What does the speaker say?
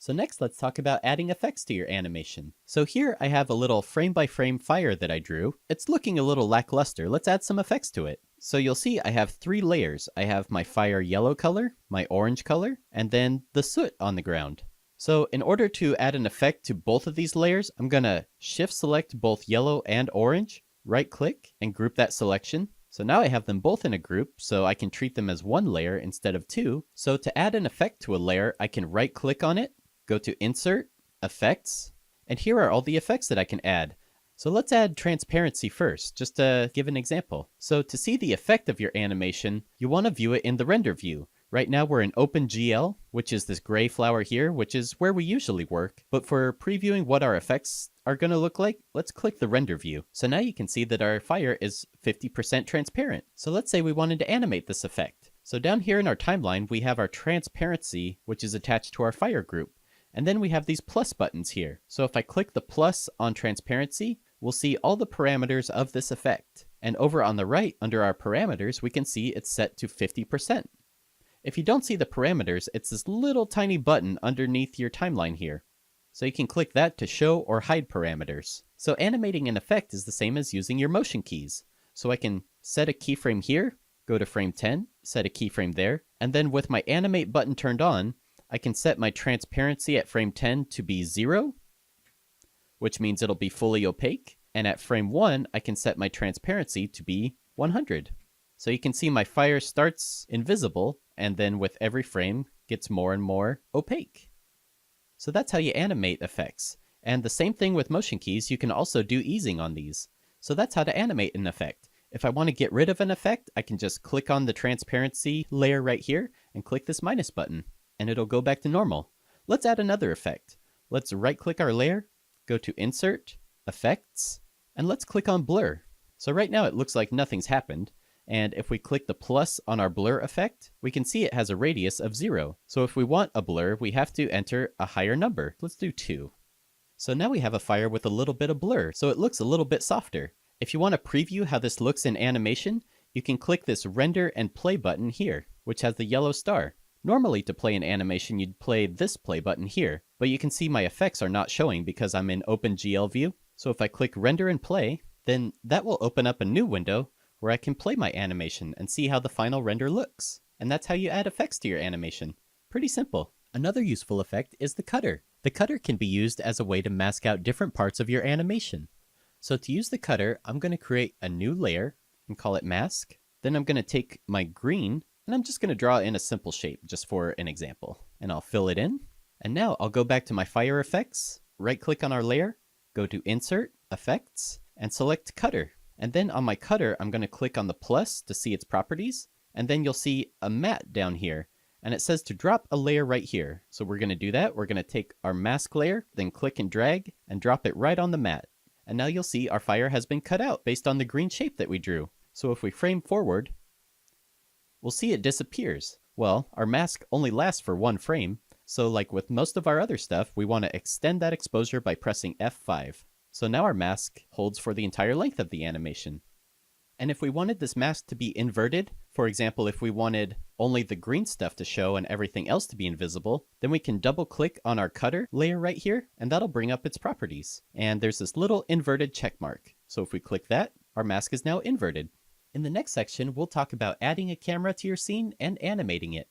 So next, let's talk about adding effects to your animation. So here I have a little frame-by-frame fire that I drew. It's looking a little lackluster. Let's add some effects to it. So you'll see I have 3 layers. I have my fire yellow color, my orange color, and then the soot on the ground. So in order to add an effect to both of these layers, I'm gonna shift select both yellow and orange, right click, and group that selection. So now I have them both in a group, so I can treat them as one layer instead of 2. So to add an effect to a layer, I can right click on it, go to Insert, Effects, and here are all the effects that I can add. So let's add transparency first, just to give an example. So to see the effect of your animation, you want to view it in the render view. Right now we're in OpenGL, which is this gray flower here, which is where we usually work. But for previewing what our effects are going to look like, let's click the render view. So now you can see that our fire is 50% transparent. So let's say we wanted to animate this effect. So down here in our timeline, we have our transparency, which is attached to our fire group. And then we have these plus buttons here. So if I click the plus on transparency, we'll see all the parameters of this effect. And over on the right, under our parameters, we can see it's set to 50%. If you don't see the parameters, it's this little tiny button underneath your timeline here. So you can click that to show or hide parameters. So animating an effect is the same as using your motion keys. So I can set a keyframe here, go to frame 10, set a keyframe there, and then with my animate button turned on, I can set my transparency at frame 10 to be 0, which means it'll be fully opaque. And at frame 1, I can set my transparency to be 100. So you can see my fire starts invisible, and then with every frame, gets more and more opaque. So that's how you animate effects. And the same thing with motion keys, you can also do easing on these. So that's how to animate an effect. If I want to get rid of an effect, I can just click on the transparency layer right here, and click this minus button, and it'll go back to normal. Let's add another effect. Let's right-click our layer, go to Insert, Effects, and let's click on Blur. So right now it looks like nothing's happened, and if we click the plus on our blur effect, we can see it has a radius of 0. So if we want a blur, we have to enter a higher number. Let's do 2. So now we have a fire with a little bit of blur, so it looks a little bit softer. If you want to preview how this looks in animation, you can click this Render and Play button here, which has the yellow star. Normally to play an animation, you'd play this play button here, but you can see my effects are not showing because I'm in OpenGL view. So if I click Render and Play, then that will open up a new window where I can play my animation and see how the final render looks. And that's how you add effects to your animation. Pretty simple. Another useful effect is the cutter. The cutter can be used as a way to mask out different parts of your animation. So to use the cutter, I'm going to create a new layer and call it Mask. Then I'm going to take my green and I'm just going to draw in a simple shape just for an example. And I'll fill it in. And now I'll go back to my fire effects, right click on our layer, go to Insert, Effects, and select Cutter. And then on my cutter, I'm going to click on the plus to see its properties. And then you'll see a matte down here. And it says to drop a layer right here. So we're going to do that. We're going to take our mask layer, then click and drag, and drop it right on the matte. And now you'll see our fire has been cut out based on the green shape that we drew. So if we frame forward, we'll see it disappears. Well, our mask only lasts for 1 frame. So like with most of our other stuff, we want to extend that exposure by pressing F5. So now our mask holds for the entire length of the animation. And if we wanted this mask to be inverted, for example, if we wanted only the green stuff to show and everything else to be invisible, then we can double click on our cutter layer right here, and that'll bring up its properties. And there's this little inverted check mark. So if we click that, our mask is now inverted. In the next section, we'll talk about adding a camera to your scene and animating it.